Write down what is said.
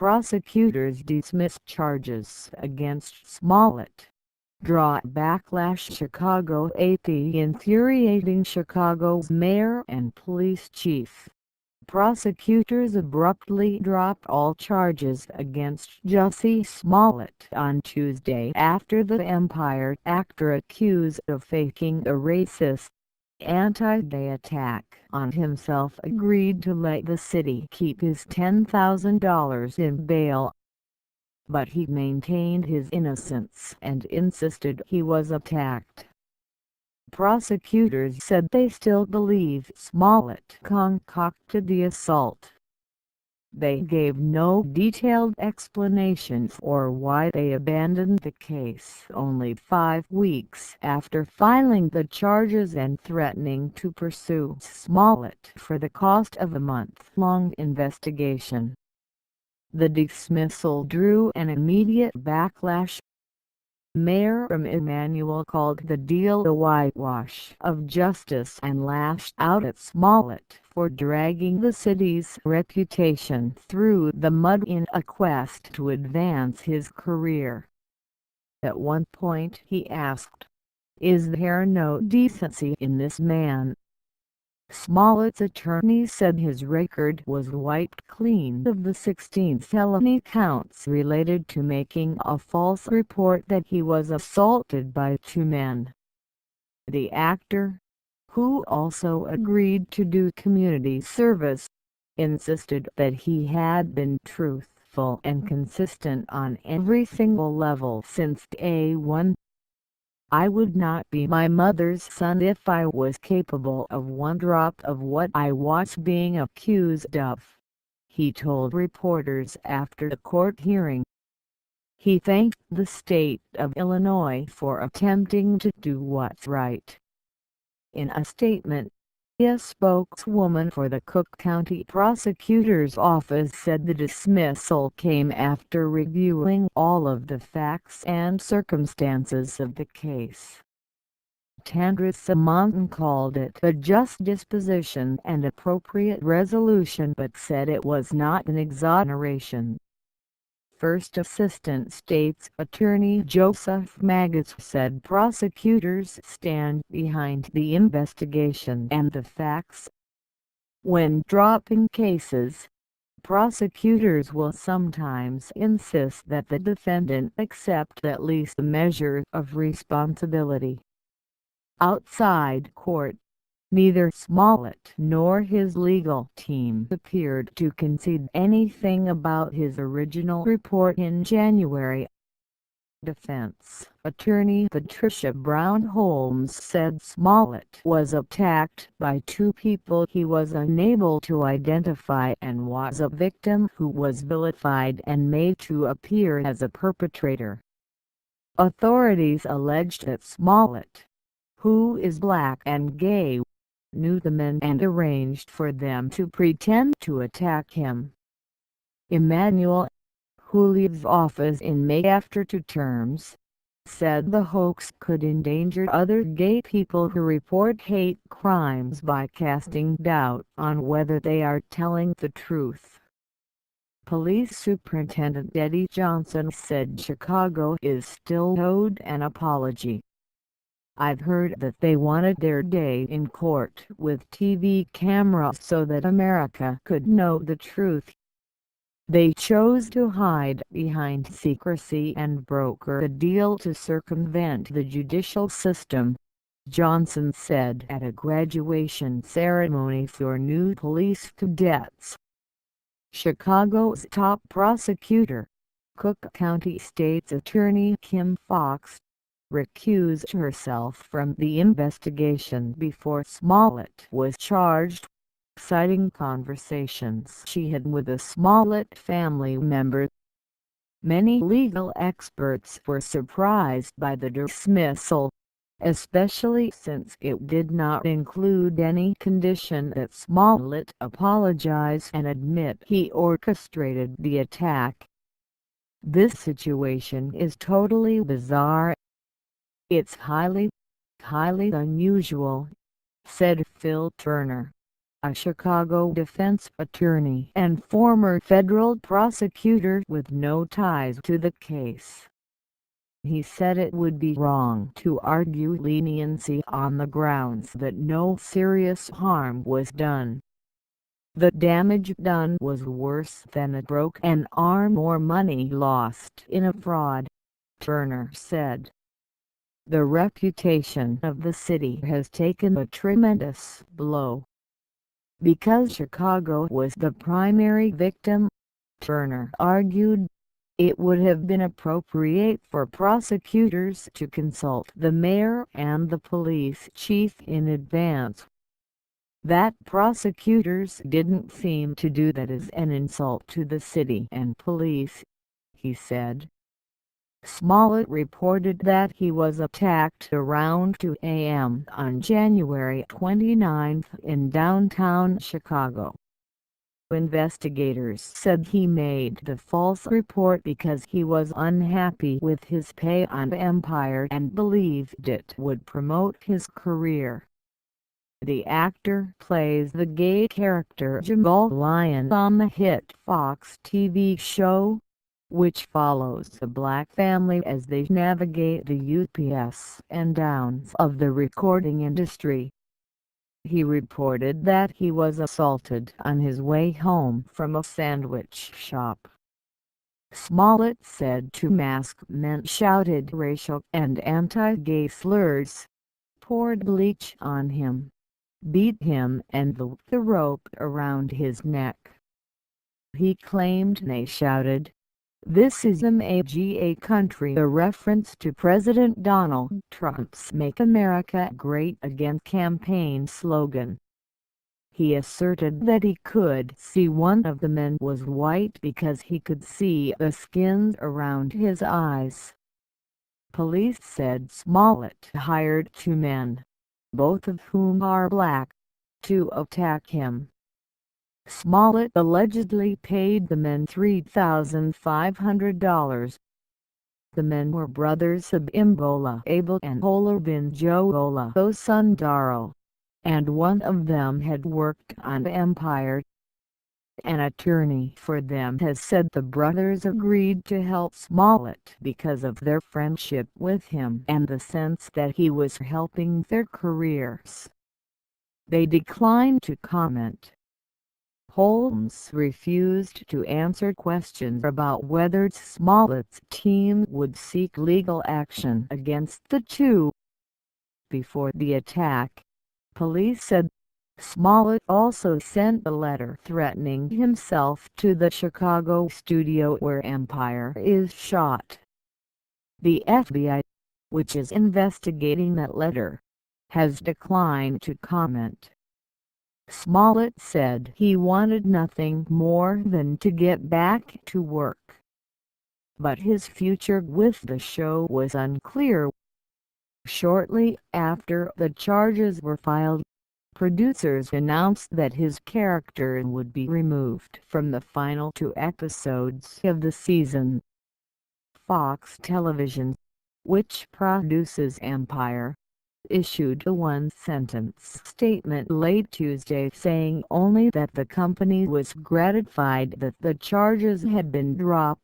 Prosecutors dismissed charges against Smollett. Draw backlash. Chicago 8. The infuriating Chicago's mayor and police chief. Prosecutors abruptly dropped all charges against Jussie Smollett on Tuesday after the Empire actor accused of faking a racist, anti-gay attack on himself agreed to let the city keep his $10,000 in bail. But he maintained his innocence and insisted he was attacked. Prosecutors said they still believe Smollett concocted the assault. They gave no detailed explanation for why they abandoned the case only 5 weeks after filing the charges and threatening to pursue Smollett for the cost of a month-long investigation. The dismissal drew an immediate backlash. Mayor Emanuel called the deal a whitewash of justice and lashed out at Smollett for dragging the city's reputation through the mud in a quest to advance his career. At one point he asked, "Is there no decency in this man?" Smollett's attorney said his record was wiped clean of the 16 felony counts related to making a false report that he was assaulted by 2 men. The actor, who also agreed to do community service, insisted that he had been truthful and consistent on every single level since day one. "I would not be my mother's son if I was capable of one drop of what I was being accused of," he told reporters after the court hearing. He thanked the state of Illinois for attempting to do what's right. In a statement, a spokeswoman for the Cook County Prosecutor's Office said the dismissal came after reviewing all of the facts and circumstances of the case. Tandrissa Monton called it a just disposition and appropriate resolution but said it was not an exoneration. First Assistant State's Attorney Joseph Maggots said prosecutors stand behind the investigation and the facts. When dropping cases, prosecutors will sometimes insist that the defendant accept at least a measure of responsibility. Outside court, neither Smollett nor his legal team appeared to concede anything about his original report in January. Defense attorney Patricia Brown Holmes said Smollett was attacked by 2 people he was unable to identify and was a victim who was vilified and made to appear as a perpetrator. Authorities alleged that Smollett, who is black and gay, knew the men and arranged for them to pretend to attack him. Emanuel, who leaves office in May after 2 terms, said the hoax could endanger other gay people who report hate crimes by casting doubt on whether they are telling the truth. Police Superintendent Eddie Johnson said Chicago is still owed an apology. "I've heard that they wanted their day in court with TV cameras so that America could know the truth. They chose to hide behind secrecy and broker a deal to circumvent the judicial system," Johnson said at a graduation ceremony for new police cadets. Chicago's top prosecutor, Cook County State's Attorney Kim Foxx, recused herself from the investigation before Smollett was charged, citing conversations she had with a Smollett family member. Many legal experts were surprised by the dismissal, especially since it did not include any condition that Smollett apologize and admit he orchestrated the attack. "This situation is totally bizarre. It's highly unusual," said Phil Turner, a Chicago defense attorney and former federal prosecutor with no ties to the case. He said it would be wrong to argue leniency on the grounds that no serious harm was done. The damage done was worse than a broken arm or money lost in a fraud, Turner said. The reputation of the city has taken a tremendous blow. Because Chicago was the primary victim, Turner argued, it would have been appropriate for prosecutors to consult the mayor and the police chief in advance. That prosecutors didn't seem to do that is an insult to the city and police, he said. Smollett reported that he was attacked around 2 a.m. on January 29 in downtown Chicago. Investigators said he made the false report because he was unhappy with his pay on Empire and believed it would promote his career. The actor plays the gay character Jamal Lyon on the hit Fox TV show, which follows the black family as they navigate the ups and downs of the recording industry. He reported that he was assaulted on his way home from a sandwich shop. Smollett said two masked men shouted racial and anti-gay slurs, poured bleach on him, beat him and looped the rope around his neck. He claimed they shouted, "This is MAGA country," a reference to President Donald Trump's Make America Great Again campaign slogan. He asserted that he could see one of the men was white because he could see the skin around his eyes. Police said Smollett hired two men, both of whom are black, to attack him. Smollett allegedly paid the men $3,500. The men were brothers Abimbola Abel and Holobin Joolo Sundaro, and one of them had worked on Empire. An attorney for them has said the brothers agreed to help Smollett because of their friendship with him and the sense that he was helping their careers. They declined to comment. Holmes refused to answer questions about whether Smollett's team would seek legal action against the two. Before the attack, police said Smollett also sent a letter threatening himself to the Chicago studio where Empire is shot. The FBI, which is investigating that letter, has declined to comment. Smollett said he wanted nothing more than to get back to work, but his future with the show was unclear. Shortly after the charges were filed, producers announced that his character would be removed from the final 2 episodes of the season. Fox Television, which produces Empire, issued a one-sentence statement late Tuesday saying only that the company was gratified that the charges had been dropped.